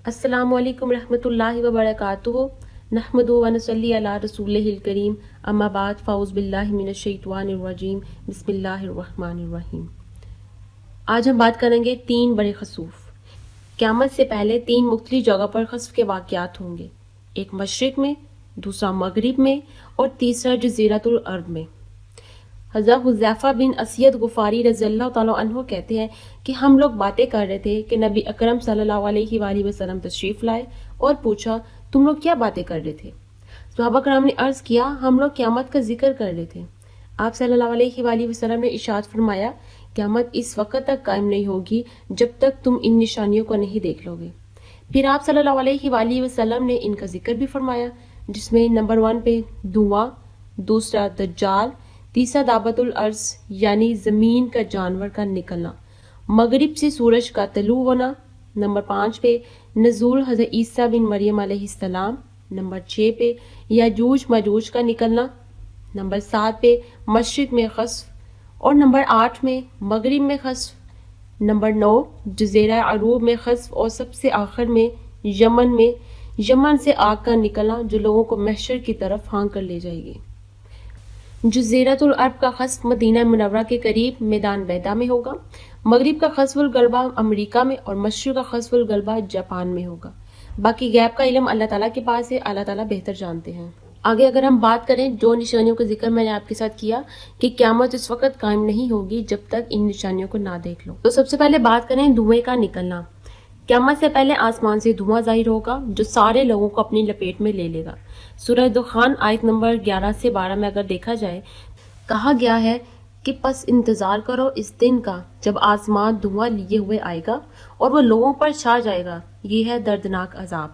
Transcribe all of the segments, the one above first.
السلام علیکم رحمۃ اللہ وبرکاتہ نحمد و نصلی علی رسولہ الکریم اما بعد فاعوذ باللہ من الشیطان الرجیم بسم اللہ الرحمن الرحیم۔ آج ہم بات کریں گے 3 بڑے خسوف۔ قیامت سے پہلے 3 مختلف جگہ پر خسف کے واقعات ہوں گے، ایک مشرق میں، دوسرا مغرب میں اور تیسرا جزیرۃ العرب میں۔ حضرت حذیفہ بن اسید غفاری رضی اللہ تعالیٰ عنہ کہتے ہیں کہ ہم لوگ باتیں کر رہے تھے کہ نبی اکرم صلی اللہ علیہ وآلہ وسلم تشریف لائے اور پوچھا تم لوگ کیا باتیں کر رہے تھے؟ صحابہ کرام نے عرض کیا ہم لوگ قیامت کا ذکر کر رہے تھے۔ آپ صلی اللہ علیہ وآلہ وسلم نے ارشاد فرمایا قیامت اس وقت تک قائم نہیں ہوگی جب تک تم ان نشانیوں کو نہیں دیکھ لو گے۔ پھر آپ صلی اللہ علیہ وآلہ وسلم نے ان کا ذکر بھی فرمایا، جس میں نمبر 1 پہ دھواں، دوسرا دجال، تیسرا دابت الارض یعنی زمین کا جانور کا نکلنا، مغرب سے سورج کا طلوع ہونا، نمبر 5 پہ نزول حضرت عیسیٰ بن مریم علیہ السلام، نمبر 6 پہ یاجوج ماجوج کا نکلنا، نمبر 7 پہ مشرق میں خسف اور نمبر 8 میں مغرب میں خسف، نمبر 9 جزیرہ عروب میں خسف اور سب سے آخر میں یمن سے آگ کا نکلنا جو لوگوں کو محشر کی طرف ہانک کر لے جائے گی۔ جزیرۃ العرب کا خسف مدینہ منورہ کے قریب میدان بیدا میں ہوگا، مغرب کا خسف الغلبہ امریکہ میں اور مشرق کا خسف الغلبہ جاپان میں ہوگا۔ باقی غیب کا علم اللہ تعالیٰ کے پاس ہے، اللہ تعالیٰ بہتر جانتے ہیں۔ آگے اگر ہم بات کریں جو نشانیوں کا ذکر میں نے آپ کے ساتھ کیا کہ قیامت اس وقت قائم نہیں ہوگی جب تک ان نشانیوں کو نہ دیکھ لو، تو سب سے پہلے بات کریں دھوئیں کا نکلنا۔ قیامت سے پہلے آسمان سے دھواں ظاہر ہوگا جو سارے لوگوں کو اپنی لپیٹ میں لے لے گا۔ سورہ دخان آیت نمبر 11 سے 12 میں اگر دیکھا جائے کہا گیا ہے کہ پس انتظار کرو اس دن کا جب آسمان دھواں لیے ہوئے آئے گا اور وہ لوگوں پر چھا جائے گا، یہ ہے دردناک عذاب۔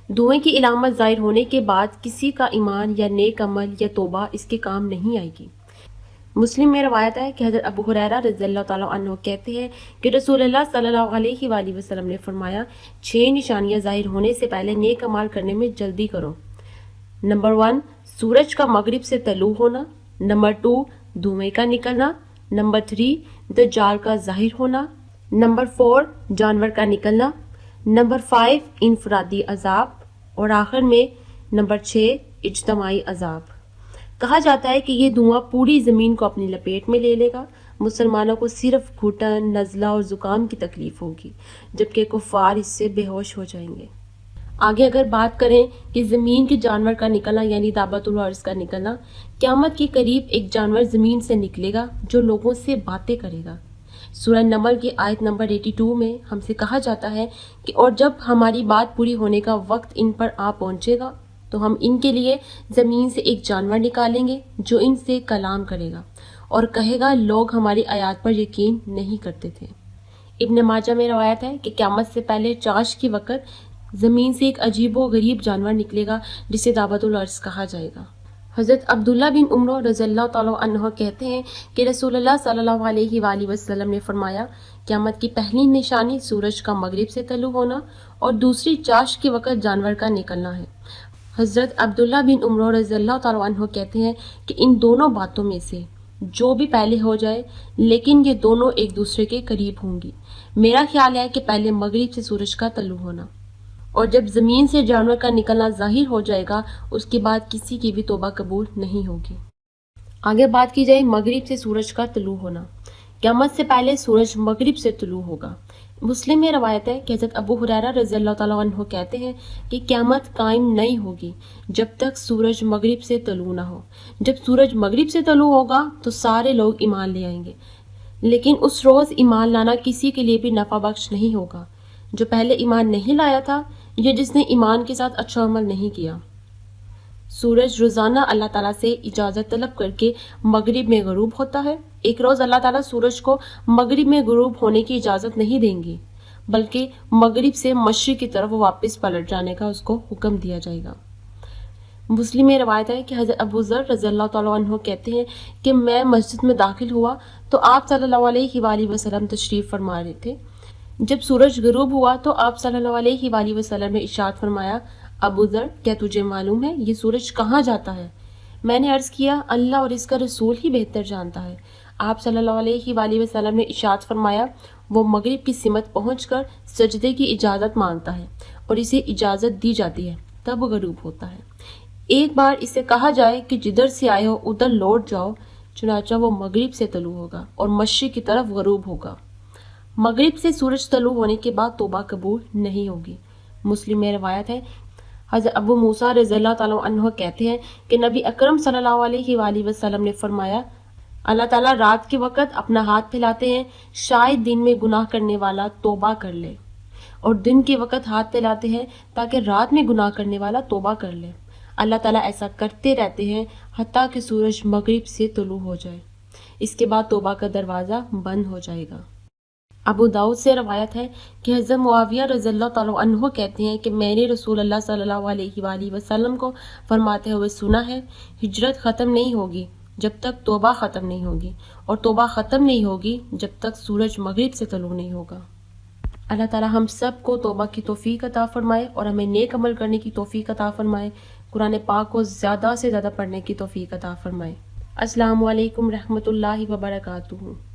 دھوئیں کی علامت ظاہر ہونے کے بعد کسی کا ایمان یا نیک عمل یا توبہ اس کے کام نہیں آئے گی۔ مسلم میں روایت ہے کہ حضرت ابو ہریرہ رضی اللہ تعالیٰ عنہ کہتے ہیں کہ رسول اللہ صلی اللہ علیہ وآلہ وسلم نے فرمایا 6 نشانیاں ظاہر ہونے سے پہلے نیک عمال کرنے میں جلدی کرو۔ نمبر 1 سورج کا مغرب سے طلوع ہونا، نمبر 2 دھوئیں کا نکلنا، نمبر 3 دجال کا ظاہر ہونا، نمبر 4 جانور کا نکلنا، نمبر 5 انفرادی عذاب اور آخر میں نمبر 6 اجتماعی عذاب۔ کہا جاتا ہے کہ یہ دھواں پوری زمین کو اپنی لپیٹ میں لے لے گا، مسلمانوں کو صرف گھٹن، نزلہ اور زکام کی تکلیف ہوگی جبکہ کفار اس سے بے ہوش ہو جائیں گے۔ آگے اگر بات کریں کہ زمین کے جانور کا نکلنا یعنی دابت الارض کا نکلنا، قیامت کے قریب ایک جانور زمین سے نکلے گا جو لوگوں سے باتیں کرے گا۔ سورہ نمل کی آیت نمبر 82 میں ہم سے کہا جاتا ہے کہ اور جب ہماری بات پوری ہونے کا وقت ان پر آ پہنچے گا تو ہم ان کے لیے زمین سے ایک جانور نکالیں گے جو ان سے کلام کرے گا اور کہے گا لوگ ہماری آیات پر یقین نہیں کرتے تھے۔ ابن ماجہ میں روایت ہے کہ قیامت سے پہلے چاش کے وقت زمین سے ایک عجیب و غریب جانور نکلے گا جسے دابت الارض کہا جائے گا۔ حضرت عبداللہ بن عمر رضی اللہ تعالیٰ عنہ کہتے ہیں کہ رسول اللہ صلی اللہ علیہ وآلہ وسلم نے فرمایا قیامت کی پہلی نشانی سورج کا مغرب سے طلوع ہونا اور دوسری چاش کے وقت جانور کا نکلنا ہے۔ حضرت عبداللہ بن عمر رضی اللہ تعالیٰ عنہ کہتے ہیں کہ ان دونوں باتوں میں سے جو بھی پہلے ہو جائے لیکن یہ دونوں ایک دوسرے کے قریب ہوں گی۔ میرا خیال ہے کہ پہلے مغرب سے سورج کا طلوع ہونا اور جب زمین سے جانور کا نکلنا ظاہر ہو جائے گا اس کے بعد کسی کی بھی توبہ قبول نہیں ہوگی۔ آگے بات کی جائے مغرب سے سورج کا طلوع ہونا۔ قیامت سے پہلے سورج مغرب سے طلوع ہوگا۔ مسلم میں روایت ہے کہ حضرت ابو ہریرہ رضی اللہ تعالیٰ عنہ کہتے ہیں کہ قیامت قائم نہیں ہوگی جب تک سورج مغرب سے طلوع نہ ہو۔ جب سورج مغرب سے طلوع ہوگا تو سارے لوگ ایمان لے آئیں گے، لیکن اس روز ایمان لانا کسی کے لیے بھی نفع بخش نہیں ہوگا۔ جو پہلے ایمان نہیں لایا تھا یا جس نے ایمان کے ساتھ اچھا عمل نہیں کیا۔ سورج روزانہ اللہ تعالیٰ سے اجازت طلب کر کے مغرب میں غروب ہوتا ہے۔ ایک روز اللہ تعالیٰ سورج کو مغرب میں غروب ہونے کی اجازت نہیں دیں گے بلکہ مغرب سے مشرق کی طرف واپس پلٹ جانے کا اس کو حکم دیا جائے گا۔ مسلم میں روایت ہے کہ حضرت ابو ذر رضی اللہ تعالیٰ عنہ کہتے ہیں کہ میں مسجد میں داخل ہوا تو آپ صلی اللہ علیہ وآلہ وسلم تشریف فرما رہے تھے۔ جب سورج غروب ہوا تو آپ صلی اللہ علیہ وآلہ وسلم نے ارشاد فرمایا ابو ذر کیا تجھے معلوم ہے یہ سورج کہاں جاتا ہے؟ میں نے عرض کیا اللہ اور اس کا رسول ہی بہتر جانتا ہے۔ آپ صلی اللہ علیہ وآلہ وسلم نے ارشاد فرمایا وہ مغرب کی سمت پہنچ کر سجدے کی اجازت مانگتا ہے، اور اسے اجازت دی جاتی ہے تب غروب ہوتا ہے۔ ایک بار اسے کہا جائے کہ جدھر سے آئے ہو ادھر لوٹ جاؤ، چنانچہ وہ مغرب سے طلوع ہوگا اور مشرق کی طرف غروب ہوگا۔ مغرب سے سورج طلوع ہونے کے بعد توبہ قبول نہیں ہوگی۔ مسلم میں روایت ہے، حضرت ابو موسیٰ رضی اللہ تعالیٰ عنہ کہتے ہیں کہ نبی اکرم صلی اللہ علیہ وآلہ وسلم نے فرمایا، اللہ تعالیٰ رات کے وقت اپنا ہاتھ پھیلاتے ہیں شاید دن میں گناہ کرنے والا توبہ کر لے، اور دن کے وقت ہاتھ پھیلاتے ہیں تاکہ رات میں گناہ کرنے والا توبہ کر لے۔ اللہ تعالیٰ ایسا کرتے رہتے ہیں حتیٰ کہ سورج مغرب سے طلوع ہو جائے، اس کے بعد توبہ کا دروازہ بند ہو جائے گا۔ ابو داؤد سے روایت ہے کہ حضرت معاویہ رضی اللہ تعالیٰ عنہ کہتے ہیں کہ میں نے رسول اللہ صلی اللہ علیہ وآلہ وسلم کو فرماتے ہوئے سنا ہے، ہجرت ختم نہیں ہوگی جب تک توبہ ختم نہیں ہوگی، اور توبہ ختم نہیں ہوگی جب تک سورج مغرب سے طلوع نہیں ہوگا۔ اللہ تعالیٰ ہم سب کو توبہ کی توفیق عطا فرمائے اور ہمیں نیک عمل کرنے کی توفیق عطا فرمائے، قرآن پاک کو زیادہ سے زیادہ پڑھنے کی توفیق عطا فرمائے۔ السلام علیکم رحمۃ اللہ وبرکاتہ۔